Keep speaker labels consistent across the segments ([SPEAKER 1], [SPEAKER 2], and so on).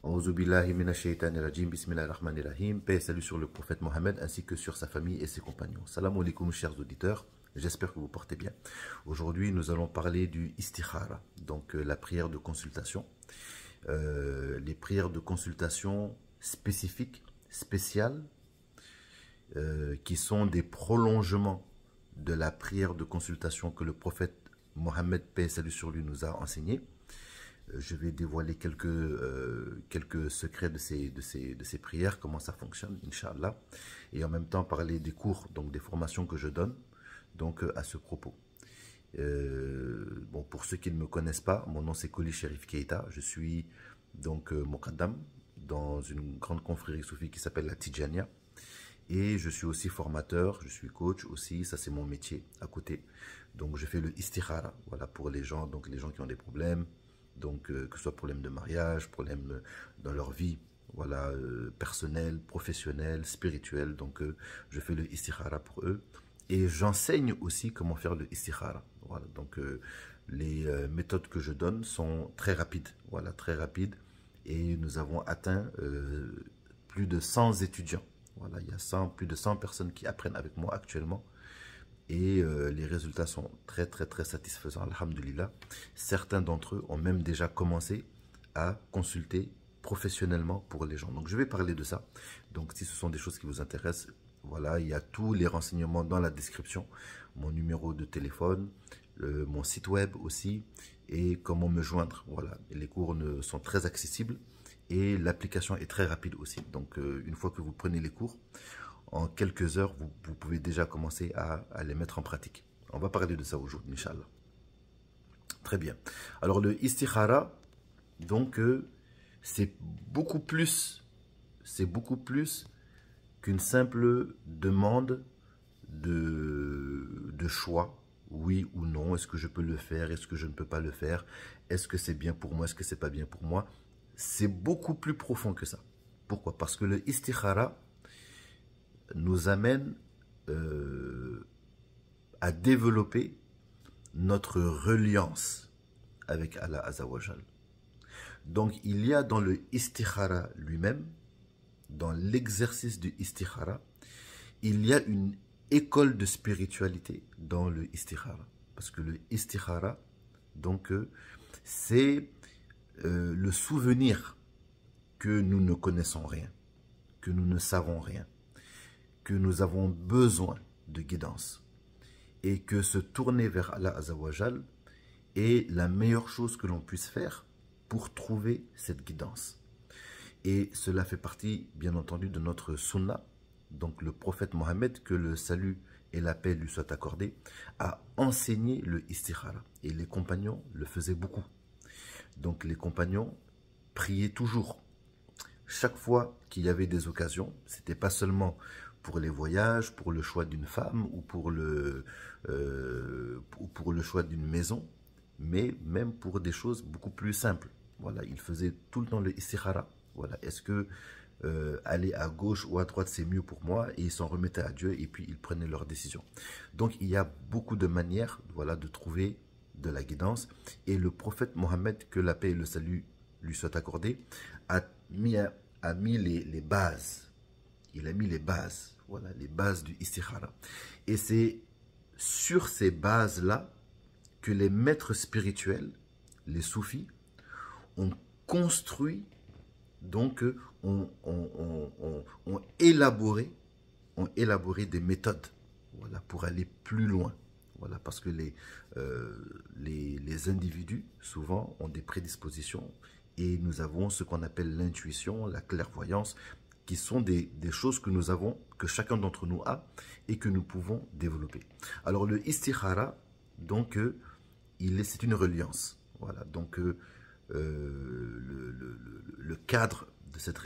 [SPEAKER 1] Auzu billahi minash shaitanir rajim, bismillahir rahmanir rahim. Paix et salut sur le prophète Mohammed ainsi que sur sa famille et ses compagnons. Salam alaikum chers auditeurs, j'espère que vous portez bien. Aujourd'hui nous allons parler du istikhara, donc la prière de consultation. Les prières de consultation spécifiques, spéciales, qui sont des prolongements de la prière de consultation que le prophète Mohammed, paix et salut sur lui, nous a enseigné. Je vais dévoiler quelques secrets de ces prières, comment ça fonctionne, Inch'Allah. Et en même temps parler des cours, donc des formations que je donne donc, à ce propos. Bon, pour ceux qui ne me connaissent pas, mon nom c'est Koli Cherif Keita. Je suis donc Mokaddam dans une grande confrérie soufie qui s'appelle la Tidjania. Et je suis aussi formateur, je suis coach aussi, ça c'est mon métier à côté. Donc je fais le istikhara, voilà, pour les gens, donc les gens qui ont des problèmes. Donc que ce soit problème de mariage, problème dans leur vie, voilà, personnelle, professionnelle, spirituelle. Donc je fais le istikhara pour eux. Et j'enseigne aussi comment faire le istikhara. Voilà, donc les méthodes que je donne sont très rapides. Voilà, très rapides. Et nous avons atteint plus de 100 étudiants. Voilà, il y a plus de 100 personnes qui apprennent avec moi actuellement. Et les résultats sont très satisfaisants, alhamdulillah. Certains d'entre eux ont même déjà commencé à consulter professionnellement pour les gens. Donc je vais parler de ça. Donc si ce sont des choses qui vous intéressent, voilà, il y a tous les renseignements dans la description. Mon numéro de téléphone, mon site web aussi, et comment me joindre. Voilà, et les cours sont très accessibles et l'application est très rapide aussi. Donc une fois que vous prenez les cours, en quelques heures, vous pouvez déjà commencer à les mettre en pratique. On va parler de ça aujourd'hui, Inch'Allah. Très bien. Alors, le istikhara, donc, c'est beaucoup plus qu'une simple demande de choix. Oui ou non, est-ce que je peux le faire, est-ce que je ne peux pas le faire, est-ce que c'est bien pour moi, est-ce que c'est pas bien pour moi. C'est beaucoup plus profond que ça. Pourquoi? Parce que le istikhara nous amène à développer notre reliance avec Allah Azawajal. Donc il y a dans le istikhara lui-même, dans l'exercice du istikhara, il y a une école de spiritualité dans le istikhara. Parce que le istikhara, donc c'est le souvenir que nous ne connaissons rien, que nous ne savons rien, que nous avons besoin de guidance et que se tourner vers Allah Azawajal est la meilleure chose que l'on puisse faire pour trouver cette guidance. Et cela fait partie, bien entendu, de notre sunna. Donc le prophète Mohammed, que le salut et la paix lui soient accordés, a enseigné le istikhara. Et les compagnons le faisaient beaucoup. Donc les compagnons priaient toujours. Chaque fois qu'il y avait des occasions, c'était pas seulement pour les voyages, pour le choix d'une femme ou pour le choix d'une maison, mais même pour des choses beaucoup plus simples. Voilà, ils faisaient tout le temps le istikhara. Voilà, est-ce que aller à gauche ou à droite c'est mieux pour moi? Et ils s'en remettaient à Dieu et puis ils prenaient leur décision. Donc il y a beaucoup de manières, voilà, de trouver de la guidance. Et le prophète Mohammed, que la paix et le salut lui soient accordés, a mis les bases. Il a mis les bases, voilà, les bases du istikhara. Et c'est sur ces bases-là que les maîtres spirituels, les soufis, ont construit, donc ont élaboré des méthodes, voilà, pour aller plus loin. Voilà, parce que les individus, souvent, ont des prédispositions et nous avons ce qu'on appelle l'intuition, la clairvoyance, qui sont des choses que nous avons, que chacun d'entre nous a et que nous pouvons développer. Alors le istikhara, donc c'est une reliance. Voilà, donc le cadre de cette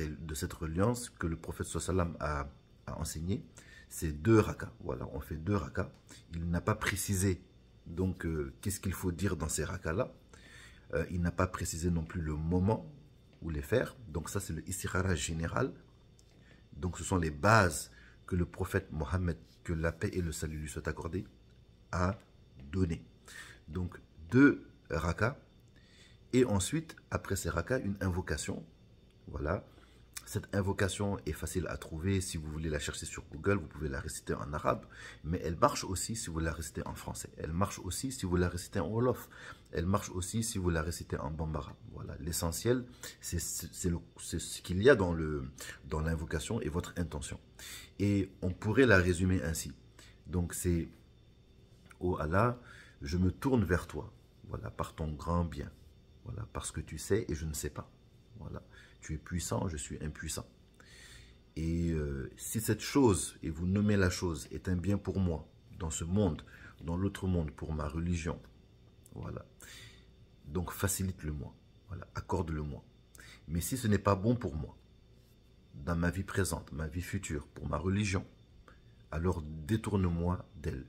[SPEAKER 1] reliance que le prophète sallam a enseigné, c'est 2 rakas. Voilà, on fait 2 rakas. Il n'a pas précisé donc qu'est-ce qu'il faut dire dans ces rakas-là. Il n'a pas précisé non plus le moment où les faire. Donc ça c'est le istikhara général. Donc ce sont les bases que le prophète Mohammed, que la paix et le salut lui soient accordés, a donné. Donc 2 rakas. Et ensuite, après ces rakas, une invocation. Voilà. Cette invocation est facile à trouver. Si vous voulez la chercher sur Google, vous pouvez la réciter en arabe. Mais elle marche aussi si vous la récitez en français. Elle marche aussi si vous la récitez en wolof. Elle marche aussi si vous la récitez en bambara. Voilà. L'essentiel, c'est ce qu'il y a dans l'invocation et votre intention. Et on pourrait la résumer ainsi. Donc c'est: oh Allah, je me tourne vers toi. Voilà, par ton grand bien. Voilà, parce que tu sais et je ne sais pas. Voilà. Tu es puissant, je suis impuissant. Et si cette chose, et vous nommez la chose, est un bien pour moi, dans ce monde, dans l'autre monde, pour ma religion, voilà. Donc facilite-le-moi, voilà, accorde-le-moi. Mais si ce n'est pas bon pour moi, dans ma vie présente, ma vie future, pour ma religion, alors détourne-moi d'elle.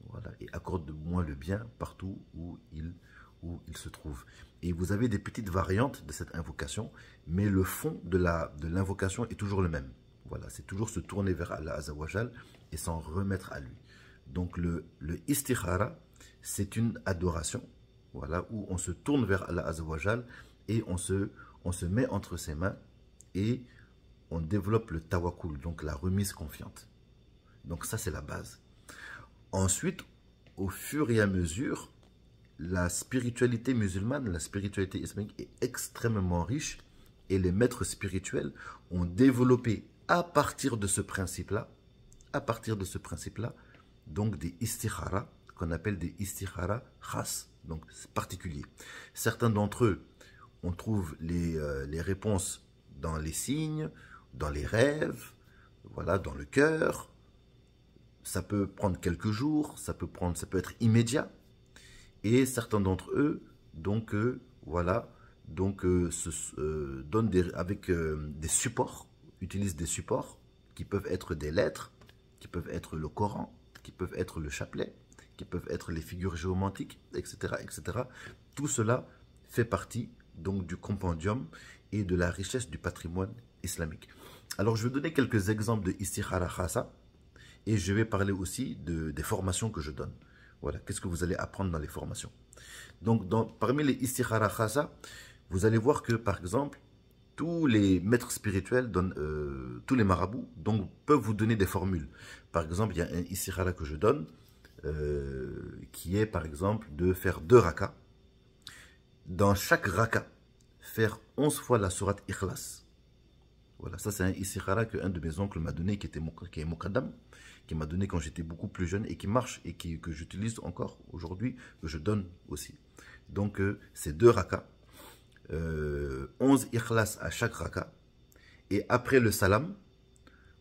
[SPEAKER 1] Voilà, et accorde-moi le bien partout où il se trouve. Et vous avez des petites variantes de cette invocation, mais le fond de l'invocation est toujours le même. Voilà, c'est toujours se tourner vers Allah Azzawajal et s'en remettre à lui. Donc le istikhara, c'est une adoration, voilà, où on se tourne vers Allah Azzawajal et on se met entre ses mains et on développe le tawakkul, donc la remise confiante. Donc ça, c'est la base. Ensuite, au fur et à mesure, la spiritualité musulmane, la spiritualité islamique est extrêmement riche et les maîtres spirituels ont développé à partir de ce principe-là, donc des istikhara, qu'on appelle des istikhara khas, donc particuliers. Certains d'entre eux, on trouve les réponses dans les signes, dans les rêves, voilà, dans le cœur. Ça peut prendre quelques jours, ça peut être immédiat. Et certains d'entre eux, donc, voilà, donc, donnent avec des supports, utilisent des supports qui peuvent être des lettres, qui peuvent être le Coran, qui peuvent être le chapelet, qui peuvent être les figures géométriques, etc., etc. Tout cela fait partie donc du compendium et de la richesse du patrimoine islamique. Alors, je vais donner quelques exemples de istikhara khasa et je vais parler aussi des formations que je donne. Voilà, qu'est-ce que vous allez apprendre dans les formations. Donc, parmi les istikhara khasa, vous allez voir que, par exemple, tous les maîtres spirituels, tous les marabouts, donc, peuvent vous donner des formules. Par exemple, il y a un istikhara que je donne, qui est, par exemple, de faire 2 rakas. Dans chaque raka, faire 11 fois la sourate Ikhlas. Voilà, ça c'est un istikhara qu'un de mes oncles m'a donné, qui est Muqaddam, qui m'a donné quand j'étais beaucoup plus jeune et qui marche et que j'utilise encore aujourd'hui, que je donne aussi. Donc c'est 2 rakas, 11 ikhlas à chaque raka, et après le salam,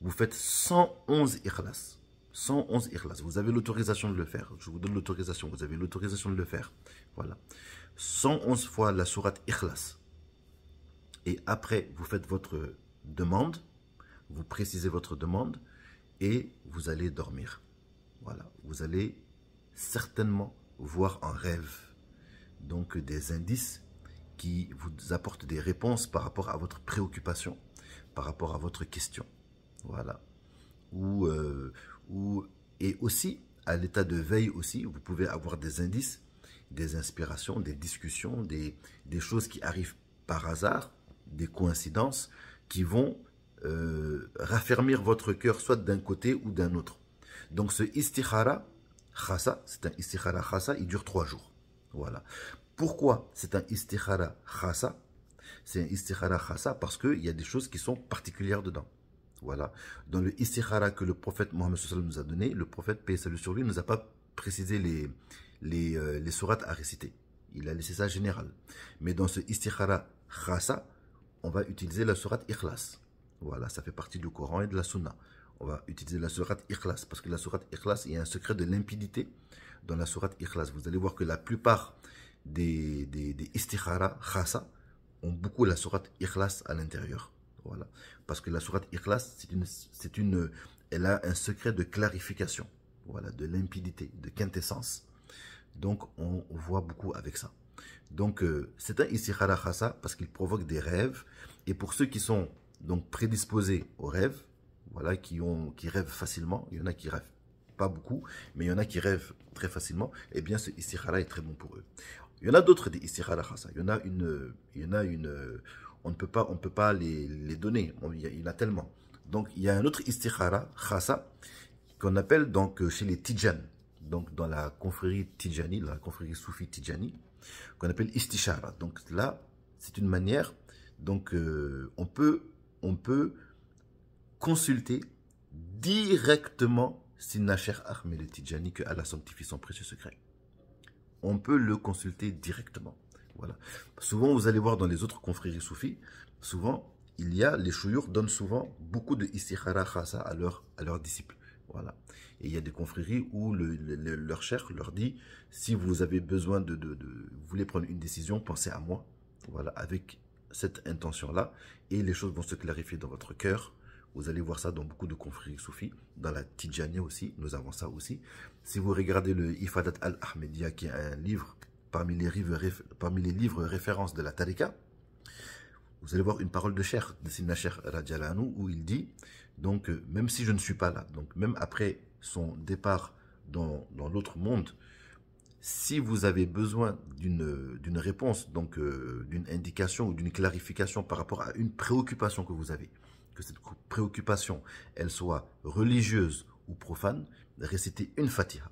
[SPEAKER 1] vous faites 111 ikhlas. 111 ikhlas. Vous avez l'autorisation de le faire. Je vous donne l'autorisation. Vous avez l'autorisation de le faire. Voilà. 111 fois la sourate Ikhlas. Et après, vous faites votre demande. Vous précisez votre demande. Et vous allez dormir. Voilà. Vous allez certainement voir en rêve. Donc des indices qui vous apportent des réponses par rapport à votre préoccupation. Par rapport à votre question. Voilà. Et aussi, à l'état de veille aussi, vous pouvez avoir des indices, des inspirations, des discussions, des choses qui arrivent par hasard, des coïncidences qui vont raffermir votre cœur soit d'un côté ou d'un autre. Donc ce istikhara khasa, c'est un istikhara khasa, il dure 3 jours. Voilà. Pourquoi c'est un istikhara khasa? C'est un istikhara khasa parce qu'il y a des choses qui sont particulières dedans. Voilà. Dans le istikhara que le prophète Mohammed nous a donné, le prophète, paix et salut sur lui, ne nous a pas précisé les sourates à réciter. Il a laissé ça général. Mais dans ce istikhara khasa, on va utiliser la sourate Ikhlas. Voilà, ça fait partie du Coran et de la Sunna. On va utiliser la sourate Ikhlas parce que la sourate Ikhlas, il y a un secret de limpidité dans la sourate Ikhlas. Vous allez voir que la plupart des istikhara khasa ont beaucoup la sourate Ikhlas à l'intérieur. Voilà. Parce que la sourate Ikhlas, elle a un secret de clarification, voilà, de limpidité, de quintessence. Donc, on voit beaucoup avec ça. Donc, c'est un istikhara khasa parce qu'il provoque des rêves. Et pour ceux qui sont donc prédisposés aux rêves, voilà, qui rêvent facilement, il y en a qui rêvent pas beaucoup, mais il y en a qui rêvent très facilement, eh bien, ce istikhara est très bon pour eux. Il y en a d'autres des istikhara khasa. Il y en a une, on ne peut pas les donner. Il y en a tellement. Donc, il y a un autre istikhara, khasa, qu'on appelle donc chez les Tidjan, donc dans la confrérie Tidjani, la confrérie soufi Tidjani, qu'on appelle istishara. Donc là, c'est une manière, donc on peut consulter directement Sidna Cheikh Ahmed Tidjani, que Allah sanctifie son précieux secret. On peut le consulter directement. Voilà. Souvent, vous allez voir dans les autres confréries soufis, souvent, les chouyours donnent souvent beaucoup de istikhara khasa à leurs disciples. Voilà. Et il y a des confréries où leur cheikh leur dit, si vous avez besoin vous voulez prendre une décision, pensez à moi. Voilà, avec cette intention-là, et les choses vont se clarifier dans votre cœur. Vous allez voir ça dans beaucoup de confréries soufis, dans la Tidjania aussi, nous avons ça aussi. Si vous regardez le Ifadat al-Ahmediyya, qui est un livre parmi les livres références de la Tariqa, vous allez voir une parole de Cheikh, de Sidna Cheikh Radiallahu Anhu, où il dit, donc même si je ne suis pas là, donc même après son départ dans l'autre monde, si vous avez besoin d'une réponse, donc d'une indication ou d'une clarification par rapport à une préoccupation que vous avez, que cette préoccupation, elle soit religieuse ou profane, récitez une Fatiha.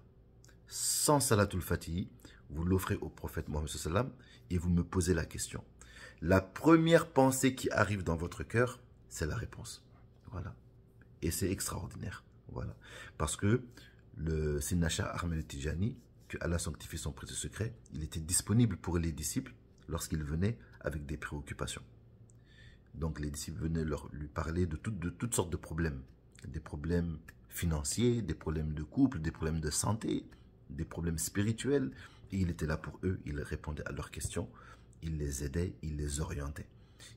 [SPEAKER 1] Sans Salatul Fatihi, vous l'offrez au prophète Mohammed sallam et vous me posez la question. La première pensée qui arrive dans votre cœur, c'est la réponse. Voilà. Et c'est extraordinaire. Voilà. Parce que le Sidna Cheikh Ahmed Tidjani, que Allah sanctifie son précieux secret, il était disponible pour les disciples lorsqu'ils venaient avec des préoccupations. Donc les disciples venaient lui parler de toutes sortes de problèmes. Des problèmes financiers, des problèmes de couple, des problèmes de santé, des problèmes spirituels. Et il était là pour eux, il répondait à leurs questions, il les aidait, il les orientait.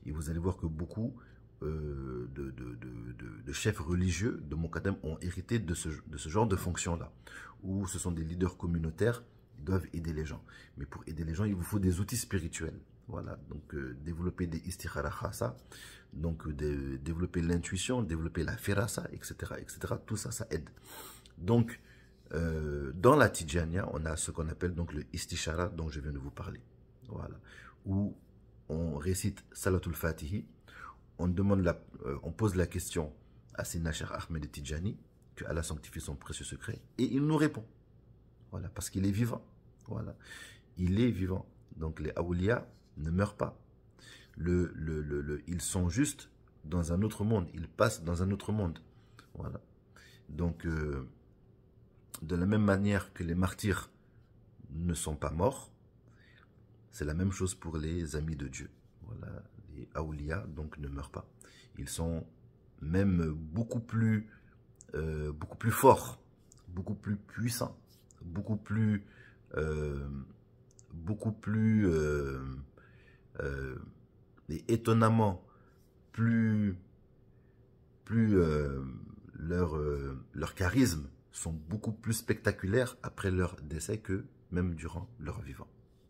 [SPEAKER 1] Et vous allez voir que beaucoup de chefs religieux de Mokadem ont hérité de ce genre de fonction-là, où ce sont des leaders communautaires, ils doivent aider les gens. Mais pour aider les gens, il vous faut des outils spirituels. Voilà, donc développer des istikhara khasa, donc développer l'intuition, développer la firasa, etc., etc. Tout ça, ça aide. Donc, dans la Tidjania, on a ce qu'on appelle donc le istishara dont je viens de vous parler. Voilà, où on récite Salatul Fatihi, on pose la question à Sidna Cheikh Ahmed Tidjani, que Allah sanctifie son précieux secret, et il nous répond. Voilà, parce qu'il est vivant. Voilà, il est vivant. Donc les awliya ne meurent pas. Ils sont juste dans un autre monde. Ils passent dans un autre monde. Voilà. Donc, de la même manière que les martyrs ne sont pas morts, c'est la même chose pour les amis de Dieu. Voilà. Les awliya, donc, ne meurent pas. Ils sont même beaucoup plus forts, beaucoup plus puissants, beaucoup plus et étonnamment leur charisme sont beaucoup plus spectaculaires après leur décès que même durant leur vivant,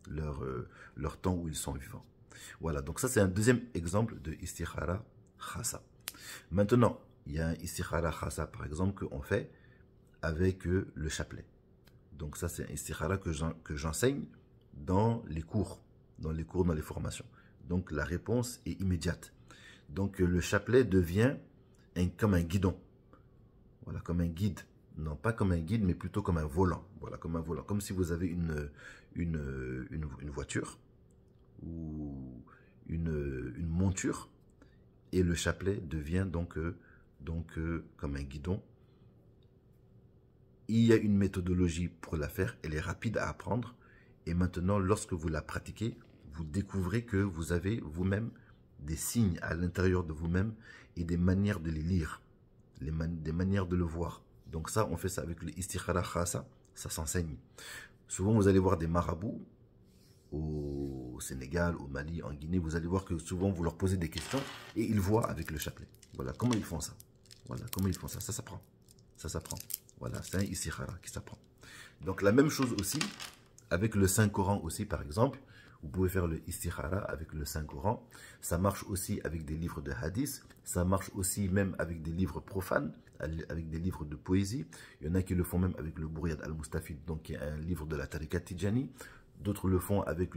[SPEAKER 1] leur temps où ils sont vivants. Voilà, donc ça c'est un deuxième exemple de istikhara khasa. Maintenant, il y a un istikhara khasa par exemple qu'on fait avec le chapelet. Donc ça c'est un istikhara que j'enseigne dans les cours, dans les formations. Donc la réponse est immédiate. Donc le chapelet devient comme un guidon. Voilà, comme un guide. Non, pas comme un guide, mais plutôt comme un volant. Voilà, comme un volant. Comme si vous avez une voiture ou une monture. Et le chapelet devient donc comme un guidon. Il y a une méthodologie pour la faire. Elle est rapide à apprendre. Et maintenant, lorsque vous la pratiquez, vous découvrez que vous avez vous-même des signes à l'intérieur de vous-même et des manières de les lire, des manières de le voir. Donc ça, on fait ça avec le istikhara khasa, ça s'enseigne. Souvent, vous allez voir des marabouts au Sénégal, au Mali, en Guinée, vous allez voir que souvent, vous leur posez des questions et ils voient avec le chapelet. Voilà, comment ils font ça. Voilà, comment ils font ça. Ça s'apprend. Ça s'apprend. Voilà, c'est un istikhara qui s'apprend. Donc la même chose aussi avec le Saint-Coran aussi, par exemple. Vous pouvez faire le istikhara avec le Saint-Coran. Ça marche aussi avec des livres de hadith. Ça marche aussi même avec des livres profanes, avec des livres de poésie. Il y en a qui le font même avec le Bouryad al-Mustafid, donc qui est un livre de la Tariqa Tidjani. D'autres le font avec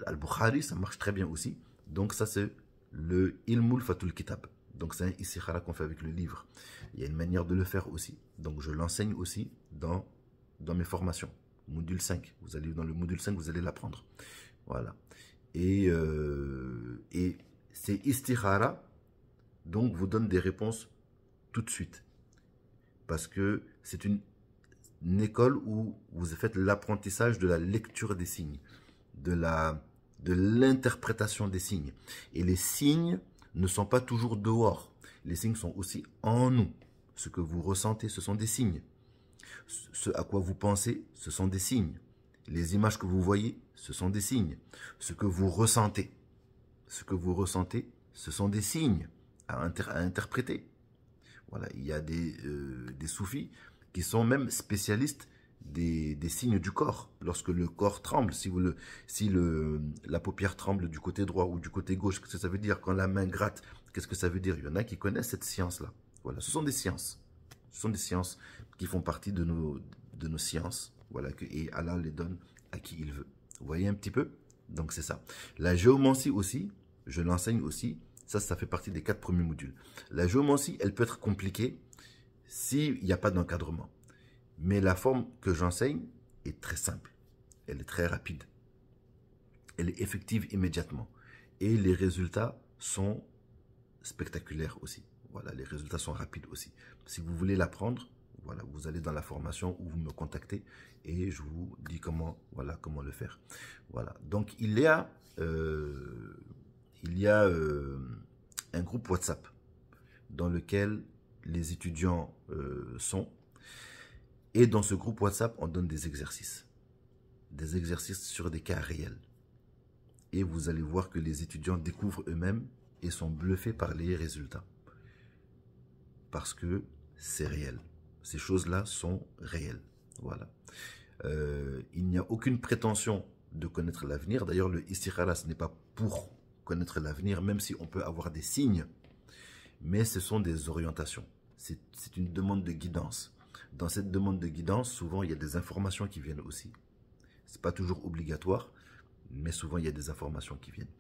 [SPEAKER 1] Al-Bukhari, ça marche très bien aussi. Donc ça c'est le Ilmul Fatul Kitab. Donc c'est un istikhara qu'on fait avec le livre. Il y a une manière de le faire aussi. Donc je l'enseigne aussi dans mes formations. Module 5. Vous allez dans le module 5, vous allez l'apprendre. Voilà. Et ces istikhara donc vous donne des réponses tout de suite. Parce que c'est une école où vous faites l'apprentissage de la lecture des signes, de l'interprétation des signes. Et les signes ne sont pas toujours dehors. Les signes sont aussi en nous. Ce que vous ressentez, ce sont des signes. Ce à quoi vous pensez, ce sont des signes. Les images que vous voyez, ce sont des signes. Ce que vous ressentez, ce sont des signes à interpréter. Voilà, il y a des soufis qui sont même spécialistes des signes du corps. Lorsque le corps tremble, si la paupière tremble du côté droit ou du côté gauche, qu'est-ce que ça veut dire? Quand la main gratte, qu'est-ce que ça veut dire? Il y en a qui connaissent cette science-là. Voilà, ce sont des sciences. Ce sont des sciences qui font partie de nos sciences. Voilà, et Allah les donne à qui il veut. Vous voyez un petit peu? Donc c'est ça. La géomancie aussi, je l'enseigne aussi. Ça fait partie des 4 premiers modules. La géomancie, elle peut être compliquée s'il n'y a pas d'encadrement. Mais la forme que j'enseigne est très simple. Elle est très rapide. Elle est effective immédiatement. Et les résultats sont spectaculaires aussi. Voilà, les résultats sont rapides aussi. Si vous voulez l'apprendre, voilà, vous allez dans la formation ou vous me contactez et je vous dis comment le faire. Voilà. Donc il y a un groupe WhatsApp dans lequel les étudiants sont. Et dans ce groupe WhatsApp, on donne des exercices. Des exercices sur des cas réels. Et vous allez voir que les étudiants découvrent eux-mêmes et sont bluffés par les résultats. Parce que c'est réel. Ces choses-là sont réelles. Voilà. Il n'y a aucune prétention de connaître l'avenir. D'ailleurs, le istikhara, ce n'est pas pour connaître l'avenir, même si on peut avoir des signes. Mais ce sont des orientations. C'est une demande de guidance. Dans cette demande de guidance, souvent, il y a des informations qui viennent aussi. Ce n'est pas toujours obligatoire, mais souvent, il y a des informations qui viennent.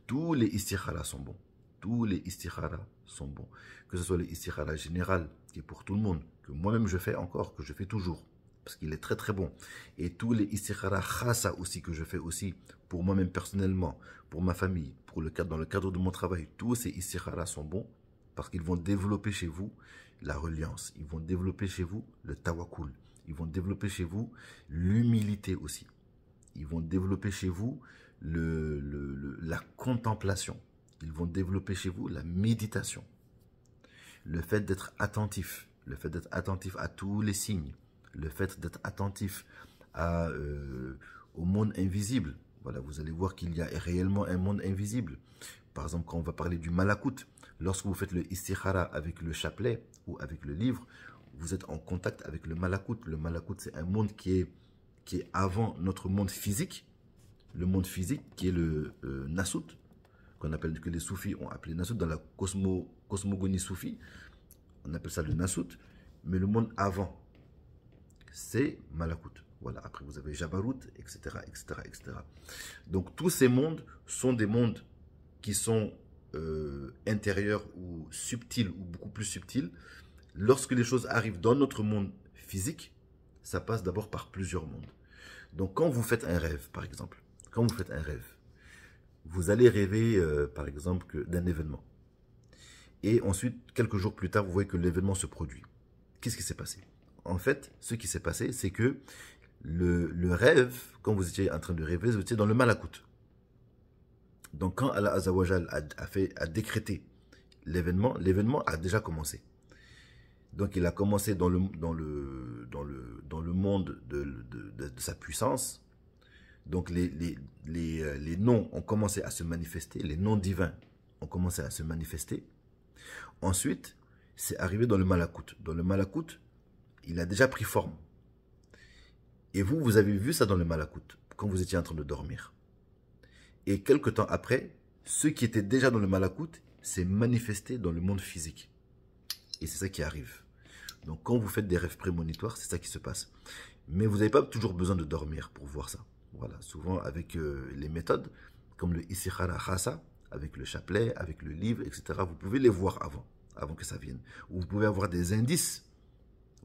[SPEAKER 1] Tous les istikharas sont bons. Tous les istikharas sont bons. Que ce soit le istikhara général, qui est pour tout le monde, que moi-même je fais encore, que je fais toujours, parce qu'il est très très bon. Et tous les istikharas khasa aussi, que je fais aussi, pour moi-même personnellement, pour ma famille, dans le cadre de mon travail, tous ces istikharas sont bons, parce qu'ils vont développer chez vous la reliance, ils vont développer chez vous le tawakkul, ils vont développer chez vous l'humilité aussi. Ils vont développer chez vous la contemplation. Ils vont développer chez vous la méditation. Le fait d'être attentif. Le fait d'être attentif à tous les signes. Le fait d'être attentif au monde invisible. Voilà, vous allez voir qu'il y a réellement un monde invisible. Par exemple, quand on va parler du malakout, lorsque vous faites le istikhara avec le chapelet ou avec le livre, vous êtes en contact avec le malakout. Le malakout, c'est un monde qui est avant notre monde physique. Le monde physique qui est le Nassout, que les soufis ont appelé Nassout dans la cosmogonie soufie. On appelle ça le Nassout. Mais le monde avant, c'est Malakout. Voilà, après vous avez Jabarout, etc., etc., etc. Donc tous ces mondes sont des mondes qui sont intérieurs ou subtils ou beaucoup plus subtils. Lorsque les choses arrivent dans notre monde physique, ça passe d'abord par plusieurs mondes. Donc quand vous faites un rêve, par exemple, vous allez rêver, par exemple, d'un événement. Et ensuite, quelques jours plus tard, vous voyez que l'événement se produit. Qu'est-ce qui s'est passé? En fait, ce qui s'est passé, c'est que le rêve, quand vous étiez en train de rêver, vous étiez dans le malakout. Donc quand Allah Azzawajal a décrété l'événement, l'événement a déjà commencé. Donc il a commencé dans le monde de sa puissance. Donc les noms ont commencé à se manifester, les noms divins ont commencé à se manifester. Ensuite, c'est arrivé dans le malakout. Dans le malakout, il a déjà pris forme. Et vous avez vu ça dans le malakout, quand vous étiez en train de dormir. Et quelque temps après, ceux qui étaient déjà dans le malakout s'est manifesté dans le monde physique. Et c'est ça qui arrive. Donc quand vous faites des rêves prémonitoires, c'est ça qui se passe. Mais vous n'avez pas toujours besoin de dormir pour voir ça. Voilà, souvent avec les méthodes, comme le Istikhara Khasa, avec le chapelet, avec le livre, etc., vous pouvez les voir avant que ça vienne. Ou vous pouvez avoir des indices,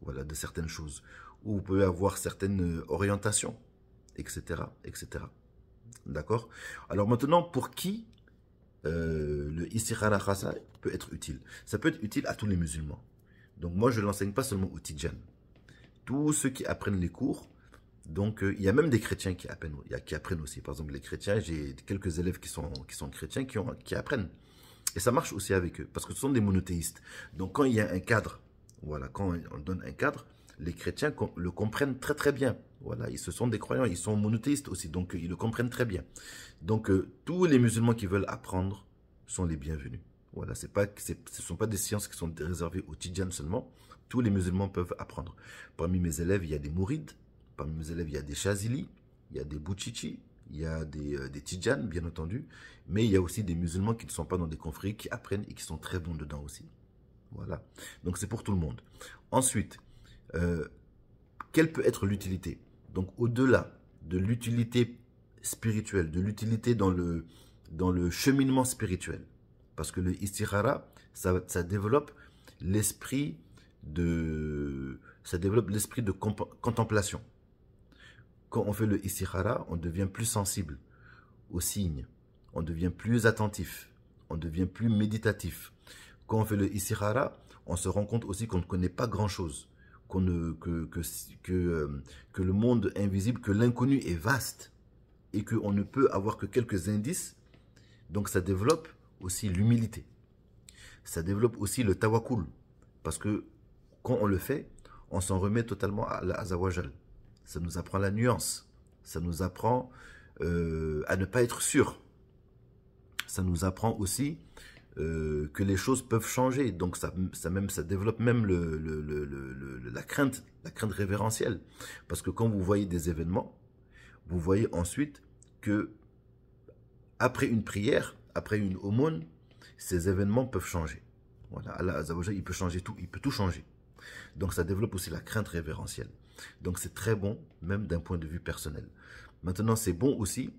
[SPEAKER 1] voilà, de certaines choses. Ou vous pouvez avoir certaines orientations, etc., etc. D'accord? Alors maintenant, pour qui le Istikhara Khasa peut être utile? Ça peut être utile à tous les musulmans. Donc moi, je ne l'enseigne pas seulement aux Tidjanes. Tous ceux qui apprennent les cours, donc il y a même des chrétiens qui apprennent aussi. Par exemple, les chrétiens, j'ai quelques élèves qui sont chrétiens qui apprennent. Et ça marche aussi avec eux, parce que ce sont des monothéistes. Donc quand il y a un cadre, voilà, quand on donne un cadre, les chrétiens le comprennent très très bien. Voilà, ce sont des croyants, ils sont monothéistes aussi, donc ils le comprennent très bien. Donc tous les musulmans qui veulent apprendre sont les bienvenus. Voilà, ce ne sont pas des sciences qui sont réservées aux Tidjanes seulement. Tous les musulmans peuvent apprendre. Parmi mes élèves, il y a des mourides. Parmi mes élèves, il y a des Chazili, il y a des Bouchichi, il y a des Tidjanes, bien entendu. Mais il y a aussi des musulmans qui ne sont pas dans des confréries, qui apprennent et qui sont très bons dedans aussi. Voilà. Donc c'est pour tout le monde. Ensuite, quelle peut être l'utilité? Donc au-delà de l'utilité spirituelle, de l'utilité dans le cheminement spirituel, parce que le istikhara, ça développe l'esprit de contemplation. Quand on fait le istikhara, on devient plus sensible aux signes, on devient plus attentif, on devient plus méditatif. Quand on fait le istikhara, on se rend compte aussi qu'on ne connaît pas grand-chose, que le monde invisible, que l'inconnu est vaste et qu'on ne peut avoir que quelques indices. Donc ça développe aussi l'humilité. Ça développe aussi le tawakkul. Parce que quand on le fait, on s'en remet totalement à Allah Azawajal. Ça nous apprend la nuance. Ça nous apprend à ne pas être sûr. Ça nous apprend aussi que les choses peuvent changer. Donc ça développe même la crainte révérentielle. Parce que quand vous voyez des événements, vous voyez ensuite que après une prière, après une aumône, ces événements peuvent changer. Voilà, Allah Azawajal, il peut changer tout, il peut tout changer. Donc ça développe aussi la crainte révérentielle. Donc c'est très bon, même d'un point de vue personnel. Maintenant, c'est bon aussi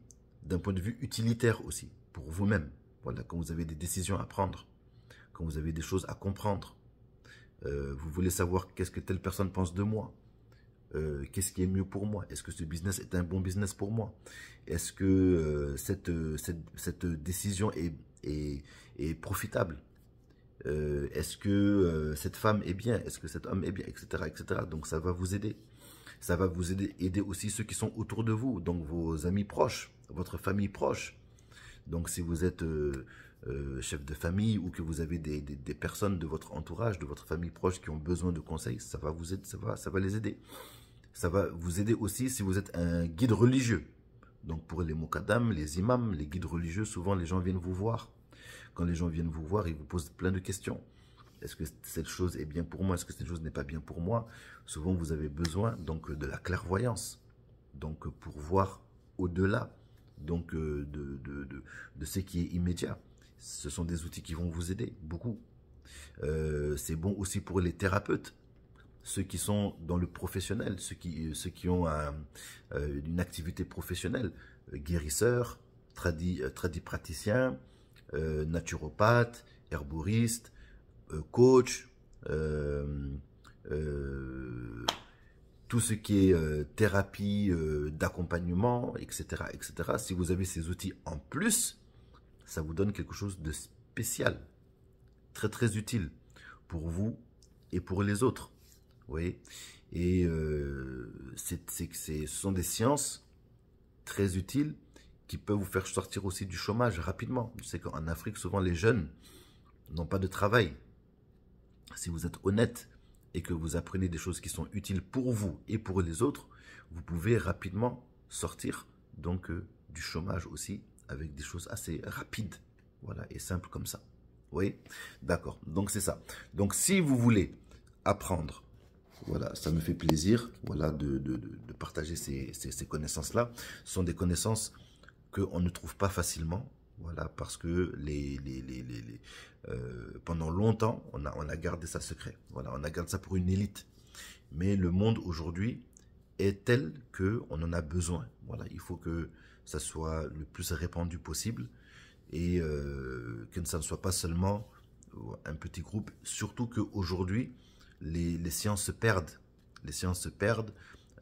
[SPEAKER 1] d'un point de vue utilitaire aussi, pour vous-même. Voilà, quand vous avez des décisions à prendre, quand vous avez des choses à comprendre, vous voulez savoir qu'est-ce que telle personne pense de moi, qu'est-ce qui est mieux pour moi, est-ce que ce business est un bon business pour moi, est-ce que cette décision est profitable, est-ce que cette femme est bien, est-ce que cet homme est bien, etc., etc. Donc ça va vous aider. Ça va vous aider aussi ceux qui sont autour de vous, donc vos amis proches, votre famille proche. Donc si vous êtes chef de famille ou que vous avez des personnes de votre entourage, de votre famille proche qui ont besoin de conseils, ça va vous aider, ça va les aider. Ça va vous aider aussi si vous êtes un guide religieux. Donc pour les mukadam, les imams, les guides religieux, souvent les gens viennent vous voir. Quand les gens viennent vous voir, ils vous posent plein de questions. Est-ce que cette chose est bien pour moi? Est-ce que cette chose n'est pas bien pour moi? Souvent, vous avez besoin donc de la clairvoyance, donc pour voir au-delà donc de ce qui est immédiat. Ce sont des outils qui vont vous aider beaucoup. C'est bon aussi pour les thérapeutes, ceux qui sont dans le professionnel, ceux qui ont une activité professionnelle, guérisseurs, tradipraticiens, naturopathes, herboristes, coach, tout ce qui est thérapie d'accompagnement, etc., etc. Si vous avez ces outils en plus, ça vous donne quelque chose de spécial, très très utile pour vous et pour les autres. Vous voyez? Et ce sont des sciences très utiles qui peuvent vous faire sortir aussi du chômage rapidement. Je sais qu'en Afrique, souvent les jeunes n'ont pas de travail. Si vous êtes honnête et que vous apprenez des choses qui sont utiles pour vous et pour les autres, vous pouvez rapidement sortir donc du chômage aussi avec des choses assez rapides, voilà, et simples comme ça. Vous voyez? D'accord, donc c'est ça. Donc si vous voulez apprendre, voilà, ça me fait plaisir, voilà, de partager ces connaissances-là. Ce sont des connaissances qu'on ne trouve pas facilement. Voilà, parce que pendant longtemps, on a gardé ça secret. Voilà, on a gardé ça pour une élite. Mais le monde aujourd'hui est telle qu'on en a besoin. Voilà, il faut que ça soit le plus répandu possible et que ça ne soit pas seulement un petit groupe, surtout qu'aujourd'hui, les sciences se perdent. Les sciences se perdent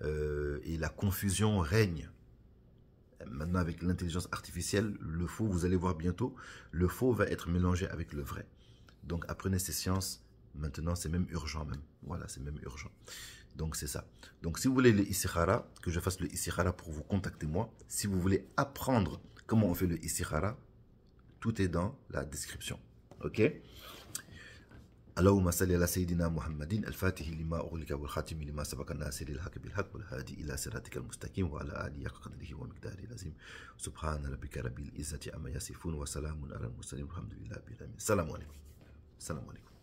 [SPEAKER 1] et la confusion règne. Maintenant, avec l'intelligence artificielle, le faux, vous allez voir bientôt, le faux va être mélangé avec le vrai. Donc, apprenez ces sciences. Maintenant, c'est même urgent même. Voilà, c'est même urgent. Donc, c'est ça. Donc, si vous voulez le istikhara, que je fasse le istikhara pour vous, contactez-moi. Si vous voulez apprendre comment on fait le istikhara, tout est dans la description. Ok? اللهم صل على سيدنا محمد الفاتح لما أغلق والخاتم لما سبق الناصر الحق بالحق والهادي إلى صراطك المستقيم وعلى آله حق قدره ومقداره العظيم سبحان ربك رب العزة عما يصفون وسلام على المرسلين والحمد لله رب العالمين. السلام عليكم. السلام عليكم.